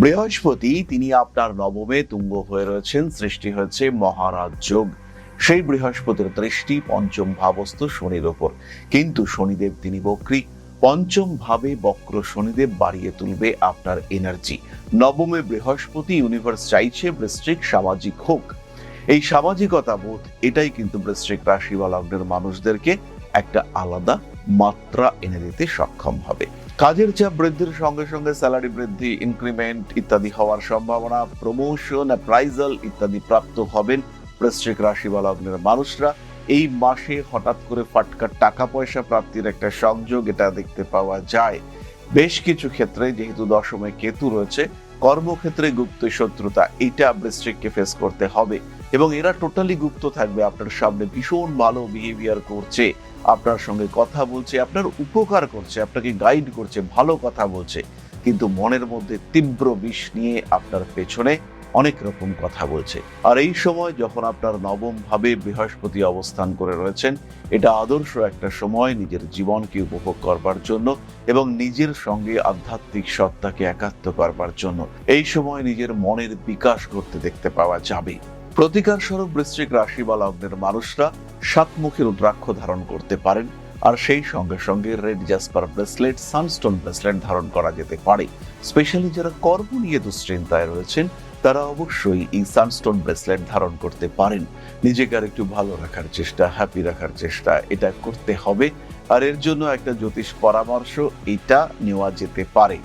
বৃহস্পতি তিনি আপনার নবমে তুঙ্গ হয়ে রয়েছেন, সৃষ্টি হয়েছে মহারাজ যোগ। সেই বৃহস্পতির দৃষ্টি পঞ্চম ভাবস্থ শনির ওপর, কিন্তু শনিদেব তিনি বক্রী। পঞ্চম ভাবে বক্র শনিদেব বাড়িয়ে তুলবে আপনার এনার্জি। নবমে বৃহস্পতি, ইউনিভার্স চাইছে বৃশ্চিক সামাজিক হোক। এই সামাজিকতা বোধ এটাই কিন্তু বৃশ্চিক রাশি বা লগ্নের মানুষদেরকে একটা আলাদা মাত্রা এনে দিতে সক্ষম হবে। কাজের চাপ বৃদ্ধির সঙ্গে সঙ্গে স্যালারি বৃদ্ধি, ইনক্রিমেন্ট ইত্যাদি হওয়ার সম্ভাবনা, প্রমোশন, অ্যাপ্রাইজাল ইত্যাদি প্রাপ্ত হবেন বৃশ্চিক রাশি বা লগ্নের মানুষরা। এই মাসে হঠাৎ করে ফাটকা টাকা পয়সা প্রাপ্তির একটা সংযোগ এটা দেখতে পাওয়া যায়। বেশ কিছু ক্ষেত্রে যেহেতু দশমে কেতু রয়েছে, কর্মক্ষেত্রে গুপ্ত শত্রুতা এটা বৃশ্চিককে ফেস করতে হবে, এবং এরা টোটালি গুপ্ত থাকবে। আপনার সামনে ভীষণ ভালো বিহেভিয়ার করছে, আপনার সঙ্গে কথা বলছে, আপনার উপকার করছে, আপনাকে গাইড করছে, ভালো কথা বলছে, কিন্তু মনের মধ্যে তীব্র বিষ নিয়ে আপনার পেছনে অনেক রকম কথা বলছে। আর এই সময় যখন আপনার নবম ভাবে বৃহস্পতি অবস্থান করে রয়েছেন, এটা আদর্শ একটা সময় নিজের জীবনকে উপভোগ করবার জন্য এবং নিজের সঙ্গে আধ্যাত্মিক সত্তাকে একাত্ম করবার জন্য। এই সময় নিজের মনের বিকাশ করতে দেখতে পাওয়া যাবে। প্রতিকার স্বরূপ বৃশ্চিক রাশি বা লগ্নের মানুষরা সাতমুখী রুদ্রাক্ষ ধারণ করতে পারেন, আর সেই সঙ্গে সঙ্গে red jasper bracelet, sunstone bracelet ধারণ করা যেতে পারে। স্পেশালি যারা কর্ম নিয়ে দুশ্চিন্তায় রয়েছেন, তারা অবশ্যই এই সানস্টোন ব্রেসলেট ধারণ করতে পারেন। নিজেকে আর একটু ভালো রাখার চেষ্টা, হ্যাপি রাখার চেষ্টা এটা করতে হবে। আর এর জন্য একটা জ্যোতিষ পরামর্শ এটা নেওয়া যেতে পারে।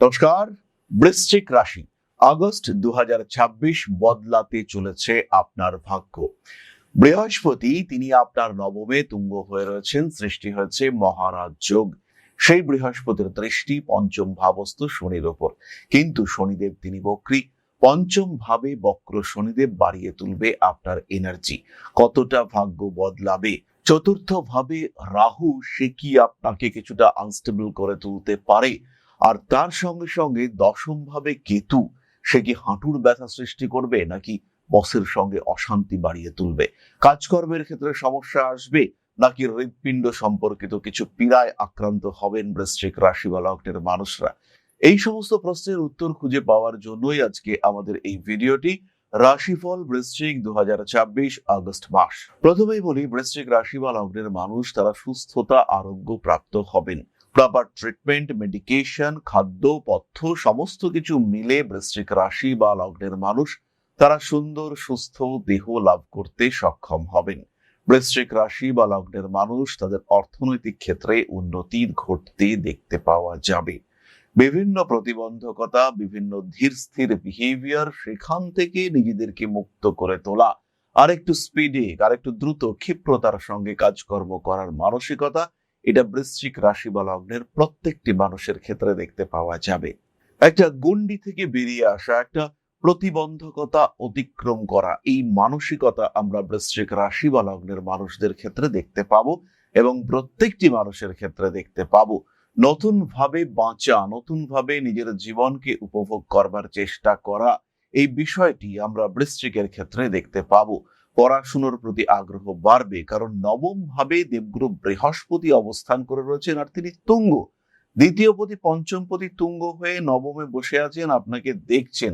নমস্কার। বৃশ্চিক রাশি, আগস্ট 2026 বদলাতে চলেছে আপনার ভাগ্য। বৃহস্পতি তিনি আপনার নবমে তুঙ্গ হয়ে রয়েছেন, সৃষ্টি হয়েছে মহারাজ যোগ। সেই বৃহস্পতির দৃষ্টি পঞ্চম ভাবস্থ শনির ওপর, কিন্তু শনিদেব তিনি বক্রী। পঞ্চম ভাবে বক্র শনিদেব বাড়িয়ে তুলবে আপনার এনার্জি। কতটা ভাগ্য বদলাবে! চতুর্থ ভাবে রাহু, সে কি আপনাকে কিছুটা আনস্টেবল করে তুলতে পারে। আর তার সঙ্গে সঙ্গে দশম ভাবে কেতু, সে কি হাঁটুর ব্যথা সৃষ্টি করবে, নাকি বসের সঙ্গে অশান্তি বাড়িয়ে তুলবে। কাজকর্মের ক্ষেত্রে সমস্যা আসবে, নাকি হৃৎপিণ্ড সম্পর্কিত কিছু পীড়ায় আক্রান্ত হবেন বৃশ্চিক রাশি বা লগ্নের মানুষরা। এই সমস্ত প্রশ্নের উত্তর খুঁজে পাওয়ার জন্যই আজকে আমাদের এই ভিডিওটি। রাশিফল বৃশ্চিক 2026 আগস্ট মাস। প্রথমেই বলি, বৃশ্চিক রাশি বা লগ্নের মানুষ তারা সুস্থতা আরোগ্য প্রাপ্ত হবেন। প্রপার ট্রিটমেন্ট, মেডিকেশন, খাদ্য, পথ্য সমস্ত কিছু মিলে বৃশ্চিক রাশি বা লগ্নের মানুষ তারা সুন্দর সুস্থ দেহ লাভ করতে সক্ষম হবেন। বৃশ্চিক রাশি বা লগ্নের মানুষ তাদের অর্থনৈতিক ক্ষেত্রে উন্নতি ঘটতে দেখতে পাওয়া যাবে। বিভিন্ন প্রতিবন্ধকতা, বিভিন্ন ধীর স্থির বিহেভিয়ার, সেখান থেকে নিজেদেরকে মুক্ত করে তোলা, আরেকটু স্পিডে, আরেকটু দ্রুত ক্ষিপ্রতার সঙ্গে কাজকর্ম করার মানসিকতা, এটা বৃশ্চিক রাশি বা লগ্নের প্রত্যেকটি মানুষের ক্ষেত্রে দেখতে পাওয়া যাবে। একটা গণ্ডি থেকে বেরিয়ে আসা, একটা প্রতিবন্ধকতা অতিক্রম করা, এই মানসিকতা আমরা বৃশ্চিক রাশি বা লগ্নের মানুষদের ক্ষেত্রে দেখতে পাবো, এবং প্রত্যেকটি মানুষের ক্ষেত্রে দেখতে পাবো। নতুন ভাবে বাঁচা, নতুন ভাবে নিজের জীবনকে উপভোগ করবার চেষ্টা করা, এই বিষয়টি আমরা বৃশ্চিকের ক্ষেত্রে দেখতে পাবো। পড়াশোনার প্রতি আগ্রহ বাড়বে, কারণ নবম ভাবে দেবগুরু বৃহস্পতি অবস্থান করে রয়েছেন, আর তিনি তুঙ্গ। দ্বিতীয় পতি, পঞ্চম পতি তুঙ্গ হয়ে নবমে বসে আছেন, আপনাকে দেখছেন।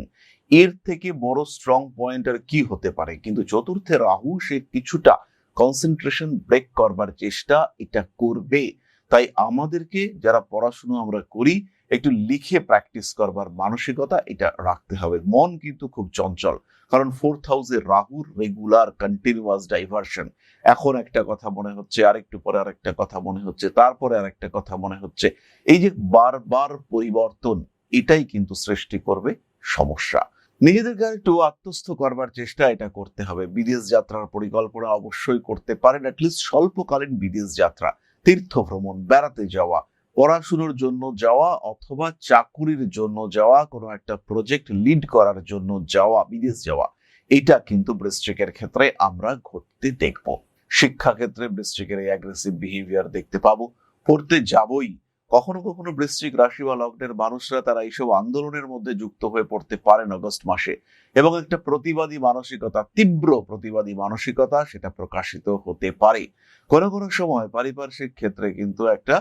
এর থেকে বড় স্ট্রং পয়েন্ট আর কি হতে পারে। কিন্তু চতুর্থে রাহু, সে কিছুটা কনসেন্ট্রেশন ব্রেক করবার চেষ্টা এটা করবে। তাই আমাদেরকে যারা পড়াশোনা আমরা করি, একটু লিখে প্র্যাকটিস করবার মানসিকতা এটা রাখতে হবে। মন কিন্তু খুব চঞ্চল, কারণ 4th হাউসে রাহুর রেগুলার কন্টিনিউয়াস ডাইভার্সন। এখন একটা কথা মনে হচ্ছে, আরেকটু পরে আরেকটা কথা মনে হচ্ছে, তারপরে আরেকটা কথা মনে হচ্ছে। এই যে বারবার পরিবর্তন, এটাই কিন্তু সৃষ্টি করবে সমস্যা। নিজেদেরকে একটু আত্মস্থ করবার চেষ্টা এটা করতে হবে। বিদেশ যাত্রার পরিকল্পনা অবশ্যই করতে পারেন, অ্যাটলিস্ট স্বল্পকালীন বিদেশ যাত্রা, তীর্থ ভ্রমণ, বেড়াতে যাওয়া, পড়াশোনার জন্য যাওয়া, অথবা চাকুরির জন্য যাওয়া, কোনো একটা প্রজেক্ট লিড করার জন্য যাওয়া, বিদেশ যাওয়া, এটা কিন্তু বৃশ্চিকের ক্ষেত্রে আমরা ঘটতে দেখব। শিক্ষাক্ষেত্রে বৃশ্চিকের এই অ্যাগ্রেসিভ বিহেভিয়ার দেখতে পাবো। পড়তে যাবই, কখনো কখনো বৃশ্চিক রাশি বা লগ্নের মানুষরা তারা এইসব আন্দোলনের মধ্যে যুক্ত হয়ে পড়তে পারেন অগস্ট মাসে, এবং একটা প্রতিবাদী মানসিকতা, তীব্র প্রতিবাদী মানসিকতা সেটা প্রকাশিত হতে পারে। কোনো কোনো সময় পারিপার্শ্বিক ক্ষেত্রে কিন্তু একটা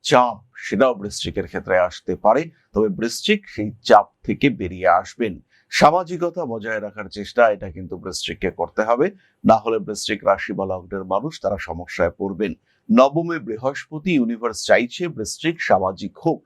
চাপ সেটাও বৃশ্চিকের ক্ষেত্রে আসতে পারে, তবে বৃশ্চিক সেই চাপ থেকে বেরিয়ে আসবেন। সামাজিকতা বজায় রাখার চেষ্টা এটা কিন্তু বৃশ্চিককে করতে হবে, না হলে বৃশ্চিক রাশি বা লগ্নের মানুষ তারা সমস্যায় পড়বেন। নবমে বৃহস্পতি, ইউনিভার্স চাইছে বৃশ্চিক সামাজিক হোক।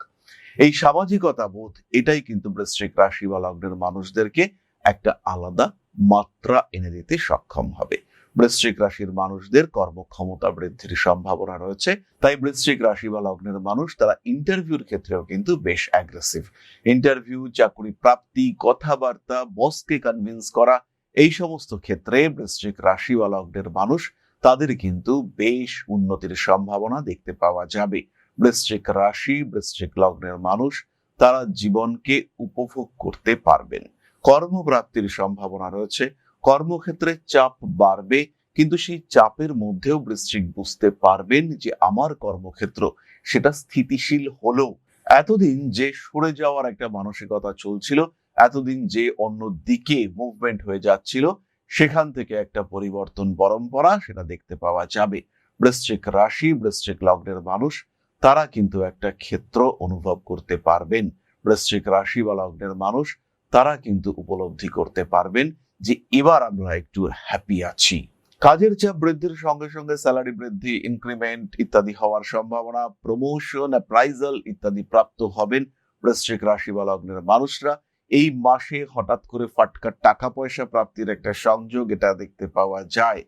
এই সামাজিকতা বোধ এটাই কিন্তু বৃশ্চিক রাশি বা লগ্নের মানুষদেরকে একটা আলাদা মাত্রা এনে দিতে সক্ষম হবে। বৃশ্চিক রাশির মানুষদের কর্মক্ষমতা বৃদ্ধির সম্ভাবনা রয়েছে, তাই বৃশ্চিক রাশি বা লগ্নের মানুষ তারা ইন্টারভিউর ক্ষেত্রেও কিন্তু বেশ অ্যাগ্রেসিভ। ইন্টারভিউ, চাকরি প্রাপ্তি, কথাবার্তা, বসকে কনভিন্স করা, এই সমস্ত ক্ষেত্রে বৃশ্চিক রাশি বা লগ্নের মানুষ তাদের কিন্তু বেশ উন্নতির সম্ভাবনা দেখতে পাওয়া যাবে। বৃশ্চিক রাশি, বৃশ্চিক লগ্নের মানুষ তারা জীবনকে উপভোগ করতে পারবেন। কর্মপ্রাপ্তির সম্ভাবনা রয়েছে, কর্মক্ষেত্রে চাপ বাড়বে, কিন্তু সেই চাপের মধ্যেও বৃশ্চিক বুঝতে পারবেন যে আমার কর্মক্ষেত্র সেটা স্থিতিশীল হলো। এতদিন যে সরে যাওয়ার একটা মানসিকতা চলছিল, এতদিন যে অন্য দিকে মুভমেন্ট হয়ে যাচ্ছিল, সেখান থেকে একটা পরিবর্তন পরম্পরা সেটা দেখতে পাওয়া যাবে। বৃশ্চিক রাশি, বৃশ্চিক লগ্নের মানুষ তারা কিন্তু একটা ক্ষেত্র অনুভব করতে পারবেন। বৃশ্চিক রাশি বা লগ্নের মানুষ তারা কিন্তু উপলব্ধি করতে পারবেন যে এবার আমরা একটু হ্যাপি আছি। কাজের চাপ বৃদ্ধির সঙ্গে সঙ্গে স্যালারি বৃদ্ধি, ইনক্রিমেন্ট ইত্যাদি হওয়ার সম্ভাবনা, প্রমোশন, অ্যাপ্রাইজাল ইত্যাদি প্রাপ্ত হবেন বৃশ্চিক রাশি বা লগ্নের মানুষরা। এই মাসে হঠাৎ করে ফাটকা টাকা পয়সা প্রাপ্তির একটা সংযোগ এটা দেখতে পাওয়া যায়।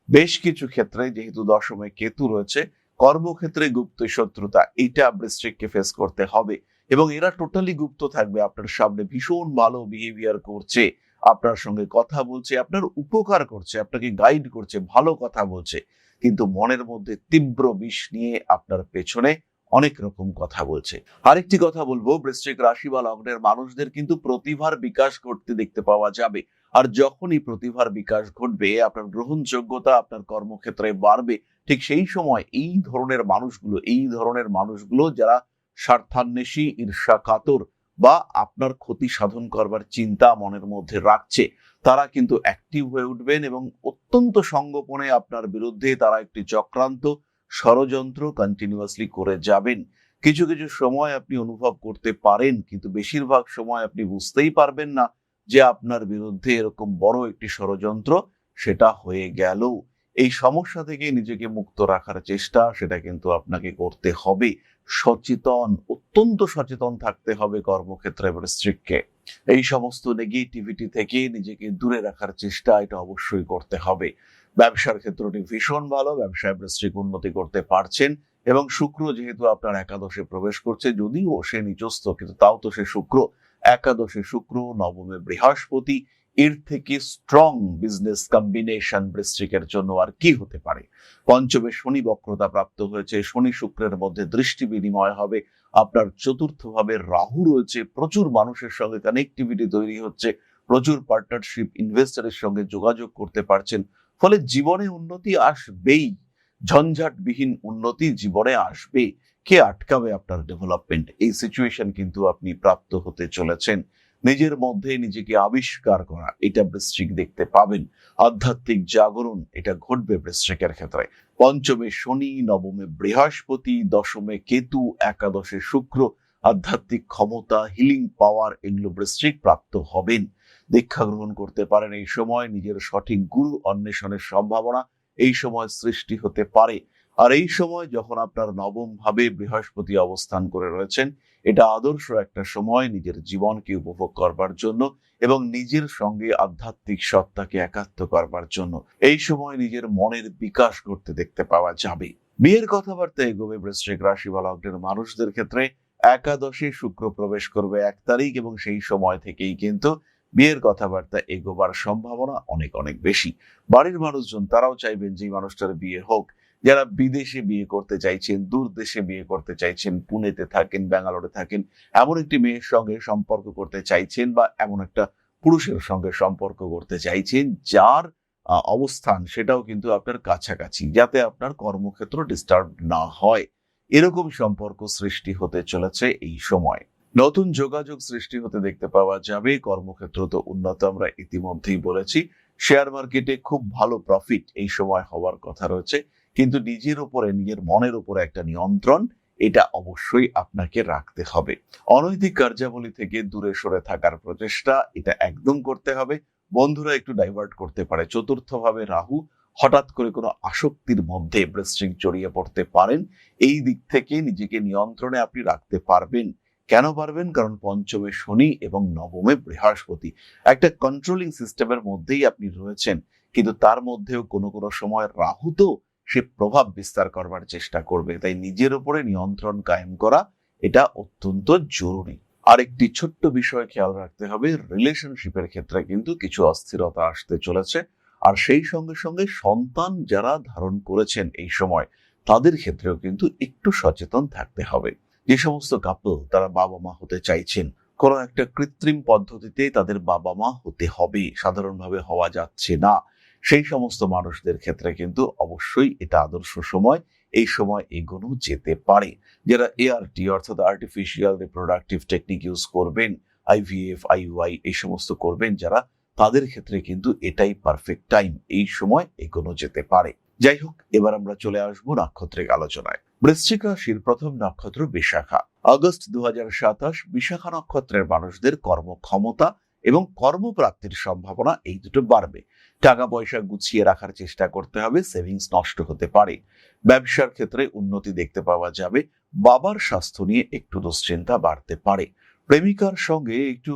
বেশ কিছু ক্ষেত্রে যেহেতু দশমে কেতু রয়েছে, কর্মক্ষেত্রে গুপ্ত শত্রুতা এটা বৃশ্চিককে ফেস করতে হবে, এবং এরা টোটালি গুপ্ত থাকবে। আপনার সামনে ভীষণ ভালো বিহেভিয়ার করছে, আপনার সঙ্গে কথা বলছে, আপনার উপকার করছে, আপনাকে গাইড করছে, ভালো কথা বলছে, কিন্তু মনের মধ্যে তীব্র বিষ নিয়ে আপনার পেছনে অনেক রকম কথা বলছে। আরেকটি কথা বলবো, বৃশ্চিক রাশি বা লগ্নের মানুষদের কিন্তু প্রতিভার বিকাশ ঘটতে দেখতে পাওয়া যাবে। আর যখনই প্রতিভার বিকাশ ঘটবে, আপনার গ্রহণযোগ্যতা আপনার কর্মক্ষেত্রে বাড়বে। ঠিক সেই সময় এই ধরনের মানুষগুলো যারা স্বার্থান্বেষী, ঈর্ষা কাতর বা আপনার ক্ষতি সাধন করবার চিন্তা মনের মধ্যে রাখছে, তারা কিন্তু অ্যাক্টিভ হয়ে উঠবেন এবং অত্যন্ত সঙ্গোপনে আপনার বিরুদ্ধে তারা একটি চক্রান্ত, ষড়যন্ত্র কন্টিনিউয়াসলি করে যাবেন। কিছু কিছু সময় আপনি অনুভব করতে পারেন, কিন্তু বেশিরভাগ সময় আপনি বুঝতেই পারবেন না যে আপনার বিরুদ্ধে এরকম বড় একটি ষড়যন্ত্র সেটা হয়ে গেল। এই সমস্যা থেকে নিজেকে মুক্ত রাখার চেষ্টা সেটা কিন্তু আপনাকে করতে হবে। সচেতন, অত্যন্ত সচেতন থাকতে হবে কর্মক্ষেত্রে বৃশ্চিককে। এই সমস্ত নেগেটিভিটি থেকে নিজেকে দূরে রাখার চেষ্টা এটা অবশ্যই করতে হবে। ব্যবসার ক্ষেত্রটি ভীষণ ভালো, ব্যবসায় বৃশ্চিক উন্নতি করতে পারছেন, এবং শুক্র যেহেতু আপনার একাদশে প্রবেশ করছে, যদিও সে নিচস্থ কিন্তু তাও তো সে শুক্র। একাদশে শুক্র, নবমে বৃহস্পতি, এর থেকে স্ট্রং বিজনেস কম্বিনেশন বৃশ্চিকের জন্য আর কি হতে পারে। পঞ্চমে শনি বক্রতা প্রাপ্ত হয়েছে, শনি শুক্রের মধ্যে দৃষ্টি বিনিময় হবে। আপনার চতুর্থ ভাবে রাহু রয়েছে, প্রচুর মানুষের সঙ্গে কানেক্টিভিটি তৈরি হচ্ছে, প্রচুর পার্টনারশিপ, ইনভেস্টরের সঙ্গে যোগাযোগ করতে পারছেন, ফলে জীবনে উন্নতি আসবেই। ঝঞ্ঝাটবিহীন উন্নতি জীবনে আসবে। কে আটকাবে আপনার ডেভেলপমেন্ট? এই সিচুয়েশন কিন্তু আপনি প্রাপ্ত হতে চলেছেন। নিজের মধ্যে নিজেকে আবিষ্কার করা এটা বৃশ্চিক দেখতে পাবেন। আধ্যাত্মিক জাগরণ এটা ঘটবে বৃশ্চিকের ক্ষেত্রে। পঞ্চমে শনি, নবমে বৃহস্পতি, দশমে কেতু, একাদশে শুক্র, আধ্যাত্মিক ক্ষমতা, হিলিং পাওয়ার এগুলো বৃশ্চিক প্রাপ্ত হবেন। দীক্ষা গ্রহণ করতে পারেন এই সময়, নিজের সঠিক গুরু অন্বেষণের সম্ভাবনা এই সময় সৃষ্টি হতে পারে। আর এই সময় যখন আপনার নবম ভাবে বৃহস্পতি অবস্থান করে রয়েছেন, এটা আদর্শ একটা সময় নিজের জীবনকে উপভোগ করবার জন্য এবং নিজের সঙ্গে আধ্যাত্মিক সত্তাকে একাত্ম করবার জন্য। এই সময় নিজের মনের বিকাশ করতে দেখতে পাওয়া যাবে। বিয়ের কথাবার্তা এগোবে বৃশ্চিক রাশি বা লগ্নের মানুষদের ক্ষেত্রে। একাদশে শুক্র প্রবেশ করবে 1 তারিখ, এবং সেই সময় থেকেই কিন্তু বিয়ের কথাবার্তা এগোবার সম্ভাবনা অনেক অনেক বেশি। বাড়ির মানুষজন তারাও চাইবেন যে মানুষটার বিয়ে হোক। যারা বিদেশে বিয়ে করতে চাইছেন, দূর দেশে বিয়ে করতে চাইছেন, পুনেতে থাকেন, ব্যাঙ্গালোরে থাকেন, এমন একটি মেয়ের সঙ্গে সম্পর্ক করতে চাইছেন, বা এমন একটা পুরুষের সঙ্গে সম্পর্ক করতে চাইছেন যার অবস্থান সেটাও কিন্তু আপনার কাছাকাছি, যাতে আপনার কর্মক্ষেত্র ডিস্টার্ব না হয়। এরকম সম্পর্ক সৃষ্টি হতে চলেছে এই সময়। নতুন যোগাযোগ সৃষ্টি হতে দেখতে পাওয়া যাবে। কর্মক্ষেত্র তো উন্নত আমরা ইতিমধ্যেই বলেছি। শেয়ার মার্কেটে খুব ভালো প্রফিট এই সময় হওয়ার কথা রয়েছে, কিন্তু নিজের উপরে, নিজের মনের উপরে একটা নিয়ন্ত্রণ এটা অবশ্যই আপনাকে রাখতে হবে। অনৈতিক কার্যাবলী থেকে দূরে সরে থাকার প্রচেষ্টা এটা একদম করতে হবে। বন্ধুরা একটু ডাইভার্ট করতে পারে। চতুর্থভাবে রাহু, হঠাৎ করে কোনো আসক্তির মধ্যে বৃশ্চিক জড়িয়ে পড়তে পারেন। এই দিক থেকে নিজেকে নিয়ন্ত্রণে আপনি রাখতে পারবেন। কেন পারবেন? কারণ পঞ্চমে শনি এবং নবমে বৃহস্পতি, একটা কন্ট্রোলিং সিস্টেমের মধ্যেই আপনি রয়েছেন, কিন্তু তার মধ্যেও কোনো কোনো সময় রাহু তো সে প্রভাব বিস্তার করবার চেষ্টা করবে। তাই নিজের উপরে নিয়ন্ত্রণ কায়েম করা এটা অত্যন্ত জরুরি। আরেকটি ছোট্ট বিষয় খেয়াল রাখতে হবে, রিলেশনশিপের ক্ষেত্রে কিন্তু কিছু অস্থিরতা আসতে চলেছে। আর সেই সঙ্গে সঙ্গে সন্তান যারা ধারণ করেছেন এই সময়, তাদের ক্ষেত্রেও কিন্তু একটু সচেতন থাকতে হবে। যে সমস্ত কাপল তারা বাবা মা হতে চাইছেন, কোনো একটা কৃত্রিম পদ্ধতিতে তাদের বাবা মা হতে হবে, সাধারণভাবে হওয়া যাচ্ছে না, সেই সমস্ত মানুষদের ক্ষেত্রে কিন্তু অবশ্যই এটা আদর্শ সময়। এই সময় এগোনো যেতে পারে। যারা এআরটি অর্থাৎ আর্টিফিশিয়াল রিপ্রোডাক্টিভ টেকনিক ইউজ করবেন, আইভিএফ, আইইউআই এই সমস্ত করবেন যারা, তাদের ক্ষেত্রে কিন্তু এটাই পারফেক্ট টাইম। এই সময় এগোনো যেতে পারে। যাই হোক, এবার আমরা চলে আসবো নাক্ষত্রিক আলোচনায়। বৃশ্চিক রাশির প্রথম নক্ষত্র বিশাখা। আগস্ট 2027 বিশাখা নক্ষত্রের মানুষদের কর্মক্ষমতা এবং কর্মপ্রাপ্তির সম্ভাবনা এই দুটো বাড়বে। টাকা পয়সা গুছিয়ে রাখার চেষ্টা করতে হবে, সেভিংস নষ্ট হতে পারে। ব্যবসার ক্ষেত্রে উন্নতি দেখতে পাওয়া যাবে। বাবার স্বাস্থ্য নিয়ে একটু দুশ্চিন্তা বাড়তে পারে। প্রেমিকার সঙ্গে একটু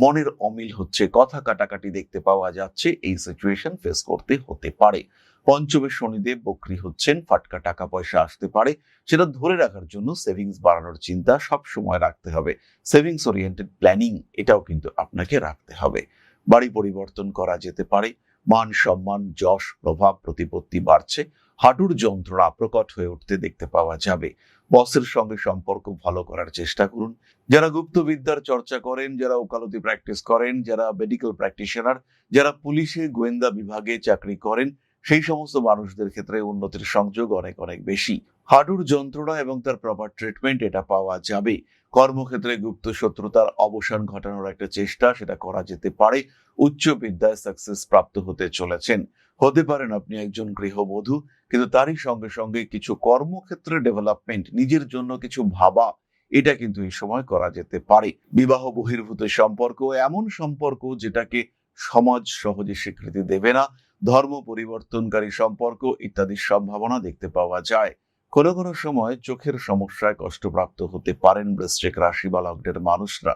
মনের অমিল হচ্ছে, কথা কাটাকাটি দেখতে পাওয়া যাচ্ছে, এই সিচুয়েশন ফেস করতে হতে পারে। পঞ্চমে শনিদেব বক্রী হচ্ছেন, ফাটকা টাকা পয়সা আসতে পারে, সেটা ধরে রাখার জন্য সেভিংস বাড়ানোর চিন্তা সব সময় রাখতে হবে। সেভিংস ওরিয়েন্টেড প্ল্যানিং এটাও কিন্তু আপনাকে রাখতে হবে। বাড়ি পরিবর্তন করা যেতে পারে। মান সম্মান, যশ, প্রভাব, প্রতিপত্তি বাড়ছে। হাঁটুর যন্ত্রণা প্রকট হয়ে উঠতে দেখতে পাওয়া যাবে। বসের সঙ্গে সম্পর্ক ভালো করার চেষ্টা করুন। যারা গুপ্তবিদ্যার চর্চা করেন, যারা ওকালতি প্র্যাকটিস করেন, যারা মেডিকেল প্র্যাকটিশনার, যারা পুলিশে গোয়েন্দা বিভাগে চাকরি করেন, সেই সমস্ত মানুষদের ক্ষেত্রে উন্নতির সংযোগ অনেক অনেক বেশি। হাঁটুর যন্ত্রণা এবং তার প্রপার ট্রিটমেন্ট এটা পাওয়া যাবে। কর্মক্ষেত্রে গুপ্ত শত্রুতার অবসান ঘটানোর একটা চেষ্টা সেটা করা যেতে পারে। উচ্চ বিদ্যায় সাকসেস প্রাপ্ত হতে চলেছেন। হতে পারেন আপনি একজন গৃহবধূ, কিন্তু তারই সঙ্গে সঙ্গে কিছু কর্মক্ষেত্রে ডেভেলপমেন্ট, নিজের জন্য কিছু ভাবা, এটা কিন্তু এই সময় করা যেতে পারে। বিবাহ বহির্ভূত সম্পর্ক, এমন সম্পর্ক যেটাকে সমাজ সহজে স্বীকৃতি দেবে না, ধর্ম পরিবর্তনকারী সম্পর্ক ইত্যাদির সম্ভাবনা দেখতে পাওয়া যায়। কোনো কোনো সময় চোখের সমস্যায় কষ্টপ্রাপ্ত হতে পারেন বৃশ্চিক রাশি বা লগ্নের মানুষরা।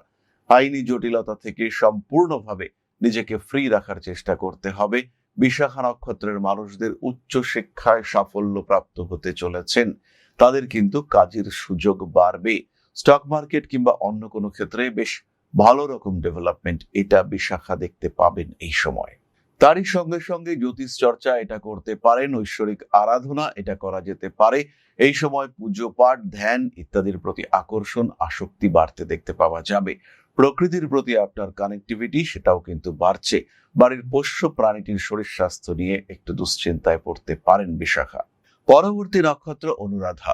আইনি জটিলতা থেকে সম্পূর্ণভাবে নিজেকে ফ্রি রাখার চেষ্টা করতে হবে। বিশাখা নক্ষত্রের মানুষদের উচ্চ শিক্ষায় সাফল্য প্রাপ্ত হতে চলেছেন, তাদের কিন্তু কাজের সুযোগ বাড়বে। স্টক মার্কেট কিংবা অন্য কোনো ক্ষেত্রে বেশ ভালো রকম ডেভেলপমেন্ট এটা বিশাখা দেখতে পাবেন এই সময়। তারই সঙ্গে সঙ্গে জ্যোতিষ চর্চা এটা করতে পারেন, ঐশ্বরিক আরাধনা এটা করা যেতে পারে। এই সময় পুজো পাঠ, ধ্যান ইত্যাদির প্রতি আকর্ষণ, আসক্তি বাড়তে দেখতে পাওয়া যাবে। প্রকৃতির প্রতি আপনার কানেক্টিভিটি সেটাও কিন্তু বাড়ছে। বাড়ির পোষ্য প্রাণীটির শরীর স্বাস্থ্য নিয়ে একটু দুশ্চিন্তায় পড়তে পারেন বিশাখা। পরবর্তী নক্ষত্র অনুরাধা।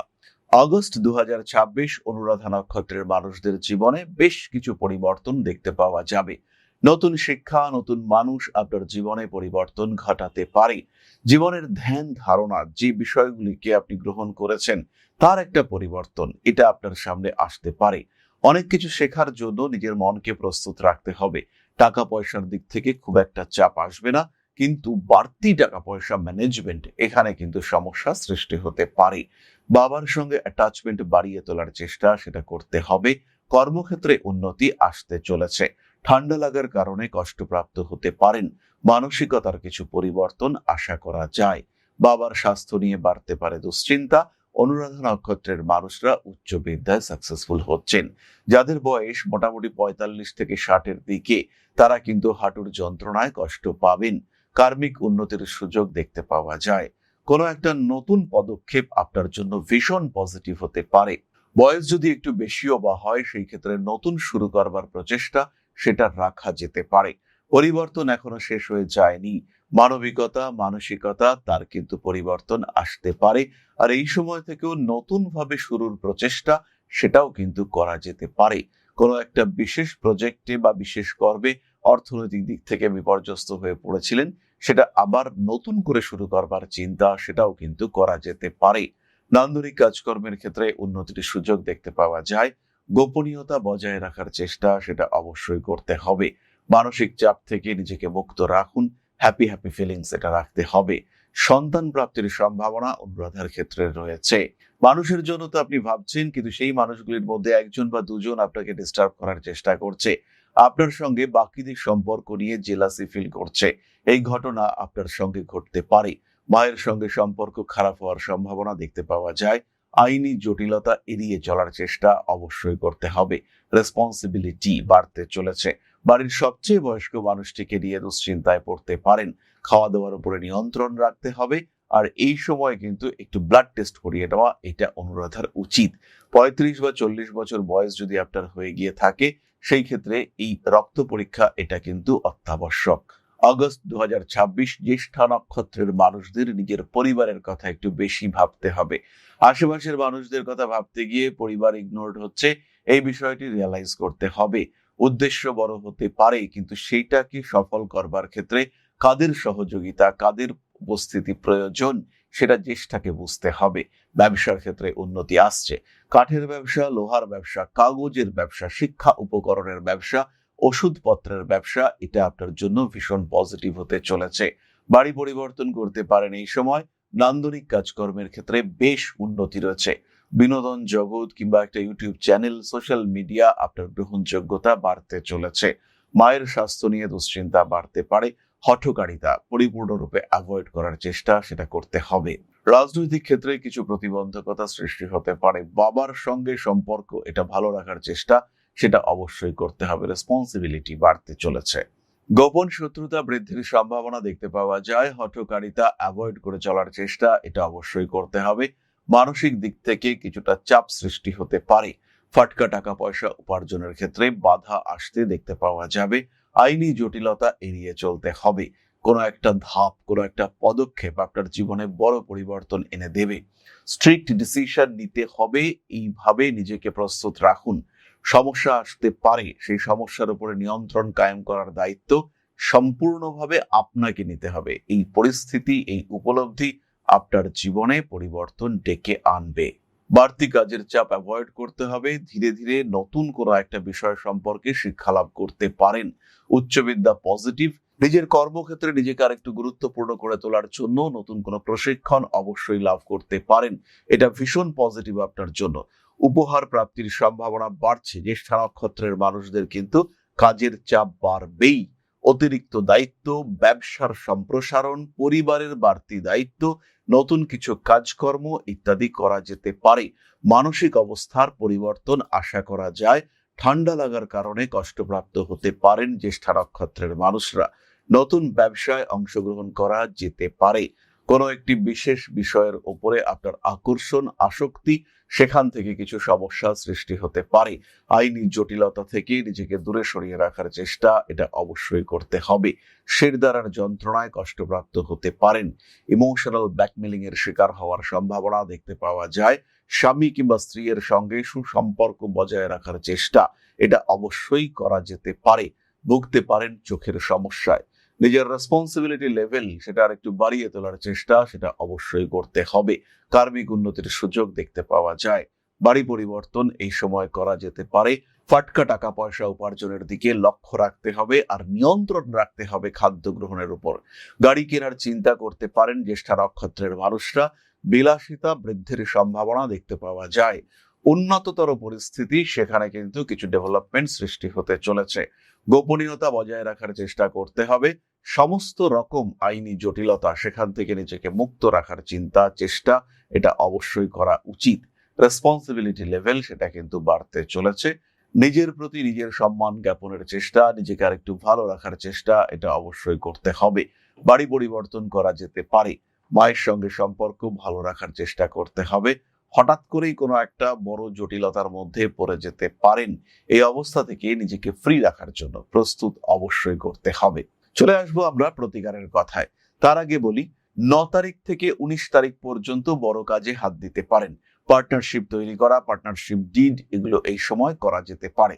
আগস্ট 2026 অনুরাধা নক্ষত্রের মানুষদের জীবনে বেশ কিছু পরিবর্তন দেখতে পাওয়া যাবে। নতুন শিক্ষা, নতুন মানুষ আপনার জীবনে পরিবর্তন ঘটাতে পারে। জীবনের ধ্যান ধারণা, যে বিষয়গুলিকে আপনি গ্রহণ করেছেন তার একটা পরিবর্তন এটা আপনার সামনে আসতে পারে। অনেক কিছু শেখার জন্য নিজের মনকে প্রস্তুত রাখতে হবে। টাকা পয়সার দিক থেকে খুব একটা চাপ আসবে না, কিন্তু বাড়তি টাকা পয়সা ম্যানেজমেন্ট এখানে কিন্তু সমস্যা সৃষ্টি হতে পারে। বাবার সঙ্গে অ্যাটাচমেন্ট বাড়িয়ে তোলার চেষ্টা সেটা করতে হবে। কর্মক্ষেত্রে উন্নতি আসতে চলেছে। ঠান্ডা লাগার কারণে কষ্টপ্রাপ্ত হতে পারেন। মানসিকতার কিছু পরিবর্তন আশা করা যায়। বাবার স্বাস্থ্য নিয়ে বাড়তে পারে দুশ্চিন্তা। অনুরাধা নক্ষত্রের মানুষরা উচ্চ বিদ্যায় সাকসেসফুল হচ্ছেন। যাদের বয়স মোটামুটি 45 থেকে 60-এর দিকে, তারা কিন্তু হাঁটুর যন্ত্রণায় কষ্ট পাবেন। কার্মিক উন্নতির সুযোগ দেখতে পাওয়া যায়। কোনো একটা নতুন পদক্ষেপ আপনার জন্য ভীষণ পজিটিভ হতে পারে। বয়স যদি একটু বেশিও বা হয়, সেই ক্ষেত্রে নতুন শুরু করবার প্রচেষ্টা সেটা রাখা যেতে পারে। পরিবর্তন এখনো শেষ হয়ে যায়নি। মানবিকতা, মানসিকতা তার কিন্তু পরিবর্তন আসতে পারে। আর এই সময় থেকেও নতুন ভাবে শুরুর প্রচেষ্টা সেটাও কিন্তু করা যেতে পারে। কোনো একটা বিশেষ প্রজেক্টে বা বিশেষ কর্মে অর্থনৈতিক দিক থেকে বিপর্যস্ত হয়ে পড়েছিলেন, সেটা আবার নতুন করে শুরু করবার চিন্তা সেটাও কিন্তু করা যেতে পারে। নান্দনিক কাজকর্মের ক্ষেত্রে উন্নতির সুযোগ দেখতে পাওয়া যায়। গোপনীয়তা বজায় রাখার চেষ্টা সেটা অবশ্যই করতে হবে। মানসিক চাপ থেকে নিজেকে মুক্ত রাখুন। হ্যাপি ফিলিংস এটা রাখতে হবে। সন্তান প্রাপ্তির সম্ভাবনা অনুরাধার ক্ষেত্রে রয়েছে। মানুষের জন্য তো আপনি ভাবছেন, কিন্তু সেই মানুষগুলির মধ্যে একজন বা দুজন আপনাকে ডিস্টার্ব করার চেষ্টা করছে। আপনার সঙ্গে বাকিদের সম্পর্ক নিয়ে জেলাসি ফিল করছে। এই ঘটনা আপনার সঙ্গে ঘটতে পারে। মায়ের সঙ্গে সম্পর্ক খারাপ হওয়ার সম্ভাবনা দেখতে পাওয়া যায়। আইনি জটিলতা এড়িয়ে চলার চেষ্টা অবশ্যই করতে হবে। রেসপন্সিবিলিটি বাড়তে চলেছে। বাড়ির সবচেয়ে বয়স্ক মানুষটিকে নিয়ে দুশ্চিন্তায় পড়তে পারেন। খাওয়া দাওয়ার উপরে নিয়ন্ত্রণ রাখতে হবে। আর এই সময় কিন্তু একটু ব্লাড টেস্ট করিয়ে নেওয়া এটা অনুরাধার উচিত। 35 বা 40 বছর বয়স যদি আপনার হয়ে গিয়ে থাকে, সেই ক্ষেত্রে এই রক্ত পরীক্ষা এটা কিন্তু অত্যাবশ্যক। আগস্ট 2026 জ্যেষ্ঠা নক্ষত্রের মানুষদের নিজের পরিবারের কথা একটু বেশি ভাবতে হবে। আশেপাশের মানুষদের কথা ভাবতে গিয়ে পরিবার ইগনোরড হচ্ছে, এই বিষয়টি রিয়ালাইজ করতে হবে। উদ্দেশ্য বড় হতে পারে, কিন্তু সেইটাকে সফল করবার ক্ষেত্রে কাদের সহযোগিতা, কাদের উপস্থিতি প্রয়োজন সেটা জ্যেষ্ঠাকে বুঝতে হবে। ব্যবসার ক্ষেত্রে উন্নতি আসছে। কাঠের ব্যবসা, লোহার ব্যবসা, কাগজের ব্যবসা, শিক্ষা উপকরণের ব্যবসা, ওষুধপত্রের ব্যবসা এটা আপনার জন্য ভীষণ পজিটিভ হতে চলেছে। বাড়ি পরিবর্তন করতে পারেন এই সময়। নান্দনিক কাজকর্মের ক্ষেত্রে বেশ উন্নতি রয়েছে। বিনোদন জগৎ কিংবা একটা ইউটিউব চ্যানেল, সোশ্যাল মিডিয়া আপনার গ্রহণযোগ্যতা বাড়তে চলেছে। মায়ের স্বাস্থ্য নিয়ে দুশ্চিন্তা বাড়তে পারে। হঠকারিতা পরিপূর্ণরূপে অ্যাভয়েড করার চেষ্টা সেটা করতে হবে। রাজনৈতিক ক্ষেত্রে কিছু প্রতিবন্ধকতা সৃষ্টি হতে পারে। বাবার সঙ্গে সম্পর্ক এটা ভালো রাখার চেষ্টা সেটা অবশ্যই করতে হবে। রেসপন্সিবিলিটি বাড়তে চলেছে। গোপন শত্রুতা বৃদ্ধির সম্ভাবনা দেখতে পাওয়া যায়। হঠকারিতা অ্যাভয়েড করে চলার চেষ্টা এটা অবশ্যই করতে হবে। মানসিক দিক থেকে কিছুটা চাপ সৃষ্টি হতে পারে। ফাটকা টাকা পয়সা উপার্জনের ক্ষেত্রে বাধা আসতে দেখতে পাওয়া যাবে। আইনি জটিলতা এড়িয়ে চলতে হবে। কোনো একটা ধাপ, কোনো একটা পদক্ষেপ আপনার জীবনে বড় পরিবর্তন এনে দেবে। স্ট্রিক্ট ডিসিশন নিতে হবে, এইভাবে নিজেকে প্রস্তুত রাখুন। সমস্যা আসতে পারে, সেই সমস্যার উপরে নিয়ন্ত্রণ কায়েম করার দায়িত্ব সম্পূর্ণভাবে আপনাকে নিতে হবে। এই পরিস্থিতি, এই উপলব্ধি আপনার জীবনে পরিবর্তন ডেকে আনবে। বাড়তি কাজের চাপ অ্যাভয়েড করতে হবে। ধীরে ধীরে নতুন কোনো একটা বিষয় সম্পর্কে শিক্ষা লাভ করতে পারেন। উচ্চবিদ্যা পজিটিভ। নিজের কর্মক্ষেত্রে নিজেকে আরেকটু গুরুত্বপূর্ণ করে তোলার জন্য নতুন কোনো প্রশিক্ষণ অবশ্যই লাভ করতে পারেন। এটা ভীষণ পজিটিভ আপনার জন্য। উপহার প্রাপ্তির সম্ভাবনা বাড়ছে। জ্যেষ্ঠা নক্ষত্রের মানুষদের কিন্তু কাজের চাপ বাড়বেই। অতিরিক্ত দায়িত্ব, ব্যবসার সম্প্রসারণ, পরিবারের বাড়তি দায়িত্ব, নতুন কিছু কাজকর্ম ইত্যাদি করা যেতে পারে। মানসিক অবস্থার পরিবর্তন আশা করা যায়। ঠান্ডা লাগার কারণে কষ্টপ্রাপ্ত হতে পারেন জ্যেষ্ঠা নক্ষত্রের মানুষরা। নতুন ব্যবসায় অংশগ্রহণ করা যেতে পারে। কোনো একটি বিশেষ বিষয়ের উপরে আপনার আকর্ষণ, আসক্তি, সেখান থেকে কিছু সমস্যা সৃষ্টি হতে পারে। আইনি জটিলতা থেকে নিজেকে দূরে সরিয়ে রাখার চেষ্টা এটা অবশ্যই করতে হবে। শিরদাঁড়ার যন্ত্রণায় কষ্টপ্রাপ্ত হতে পারেন। ইমোশনাল ব্ল্যাকমেলিং এর শিকার হওয়ার সম্ভাবনা দেখতে পাওয়া যায়। স্বামী কিংবা স্ত্রীর সঙ্গে সুসম্পর্ক বজায় রাখার চেষ্টা এটা অবশ্যই করা যেতে পারে। ভুগতে পারেন চোখের সমস্যায়। নিজের রেসপন্সিবিলিটি লেভেল সেটা আর একটু বাড়িয়ে তোলার চেষ্টা সেটা অবশ্যই করতে হবে। কার্মিক উন্নতির সুযোগ দেখতে পাওয়া যায়। বাড়ি পরিবর্তন এই সময় করা যেতে পারে। ফাটকা টাকা পয়সা উপার্জনের দিকে লক্ষ্য রাখতে হবে, আর নিয়ন্ত্রণ রাখতে হবে খাদ্য গ্রহণের উপর। গাড়ি কেনার চিন্তা করতে পারেন জ্যেষ্ঠা নক্ষত্রের মানুষরা। বিলাসিতা বৃদ্ধির সম্ভাবনা দেখতে পাওয়া যায়। উন্নততর পরিস্থিতি, সেখানে কিন্তু কিছু ডেভেলপমেন্ট সৃষ্টি হতে চলেছে। গোপনীয়তা বজায় রাখার চেষ্টা করতে হবে। সমস্ত রকম আইনি জটিলতা সেখান থেকে নিজেকে মুক্ত রাখার চিন্তা, চেষ্টা এটা অবশ্যই করা উচিত। রেসপন্সিবিলিটি লেভেল সেটা কিন্তু বাড়তে চলেছে। নিজের প্রতি নিজের সম্মান জ্ঞাপনের চেষ্টা, নিজেকে আরেকটু ভালো রাখার চেষ্টা এটা অবশ্যই করতে হবে। বাড়ি পরিবর্তন করা যেতে পারে। মায়ের সঙ্গে সম্পর্ক ভালো রাখার চেষ্টা করতে হবে। হঠাৎ করেই কোনো একটা বড় জটিলতার মধ্যে পড়ে যেতে পারেন। এই অবস্থা থেকে নিজেকে ফ্রি রাখার জন্য প্রস্তুত অবশ্যই করতে হবে। চলে আসবো আমরা প্রতিকারের কথায়। তার আগে বলি 9 তারিখ থেকে 19 তারিখ পর্যন্ত বড় কাজে হাত দিতে পারেন। পার্টনারশিপ তৈরি করা, পার্টনারশিপ ডিড এগুলো এই সময় করা যেতে পারে।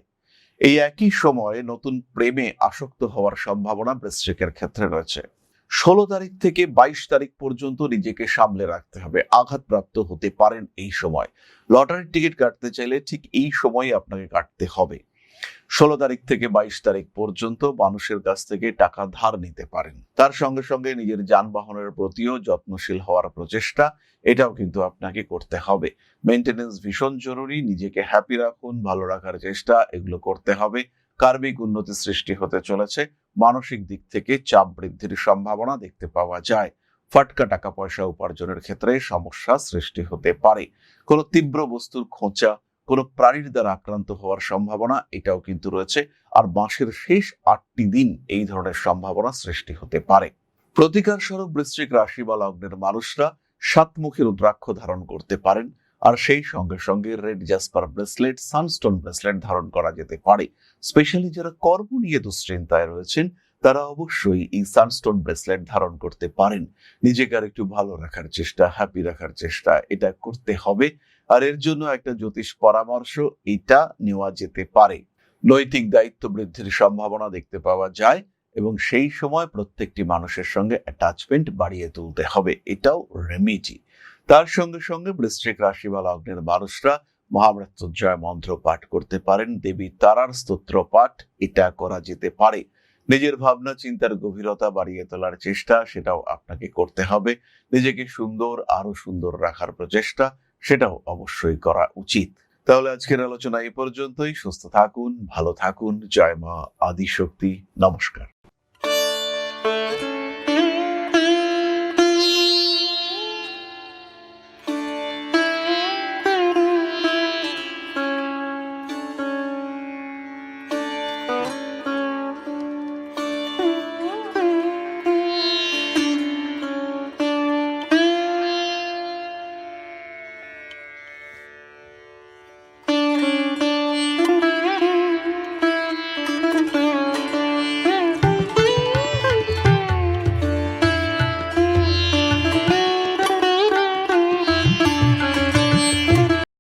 এই একই সময়ে নতুন প্রেমে আসক্ত হওয়ার সম্ভাবনা বৃশ্চিকের ক্ষেত্রে রয়েছে। 16 তারিখ থেকে 22 তারিখ পর্যন্ত নিজেকে সামলে রাখতে হবে, আঘাতপ্রাপ্ত হতে পারেন এই সময়। লটারির টিকিট কাটতে চাইলে ঠিক এই সময় আপনাকে কাটতে হবে। 16 তারিখ থেকে 22 তারিখ পর্যন্ত মানুষের কাছ থেকে টাকা ধার নিতে পারেন। তার সঙ্গে সঙ্গে নিজের যানবাহনের প্রতিও যত্নশীল হওয়ার প্রচেষ্টা, এটাও কিন্তু আপনাকে করতে হবে। মেইনটেনেন্স ভীষণ জরুরি, নিজেকে হ্যাপি রাখুন, ভালো রাখার চেষ্টা এগুলো করতে হবে। কার্মিক উন্নতি সৃষ্টি হতে চলেছে। মানসিক দিক থেকে চাপ বৃদ্ধির সম্ভাবনা দেখতে পাওয়া যায়। ফাটকা টাকা পয়সা উপার্জনের ক্ষেত্রে সমস্যা সৃষ্টি হতে পারে। কোনো তীব্র বস্তুর খোঁচা, কোনো প্রাণীর দ্বারা আক্রান্ত হওয়ার সম্ভাবনা এটাও কিন্তু রয়েছে। আর মাসের শেষ 8টি দিন এই ধরনের সম্ভাবনা সৃষ্টি হতে পারে। প্রতিকার স্বরূপ বৃশ্চিক রাশি বা লগ্নের মানুষরা 7মুখী রুদ্রাক্ষ ধারণ করতে পারেন। আর সেই সঙ্গে সঙ্গে red jasper bracelet, sunstone bracelet ধারণ করা যেতে পারে। স্পেশালি যারা কর্ম নিয়ে দুশ্চিন্তায় রয়েছেন তারা অবশ্যই এই সানস্টোন ব্রেসলেট ধারণ করতে পারেন। নিজেকে আর একটু ভালো রাখার চেষ্টা, হ্যাপি রাখার চেষ্টা এটা করতে হবে। আর এর জন্য একটা জ্যোতিষ পরামর্শ এটা নেওয়া যেতে পারে। নৈতিক দায়িত্ব বৃদ্ধির সম্ভাবনা দেখতে পাওয়া যায় এবং সেই সময় প্রত্যেকটি মানুষের সঙ্গে অ্যাটাচমেন্ট বাড়িয়ে তুলতে হবে, এটাও রেমেডি। তার সঙ্গে সঙ্গে বৃশ্চিক রাশি বা লগ্নের মানুষরা মহামৃত্যুঞ্জয় মন্ত্র পাঠ করতে পারেন। দেবী তারার স্তোত্র পাঠ এটা করা যেতে পারে। নিজের ভাবনা চিন্তার গভীরতা বাড়িয়ে তোলার চেষ্টা সেটাও আপনাকে করতে হবে। নিজেকে সুন্দর, আরো সুন্দর রাখার প্রচেষ্টা সেটাও অবশ্যই করা উচিত। তাহলে আজকের আলোচনা এই পর্যন্তই। সুস্থ থাকুন, ভালো থাকুন। জয় মা আদিশক্তি। নমস্কার।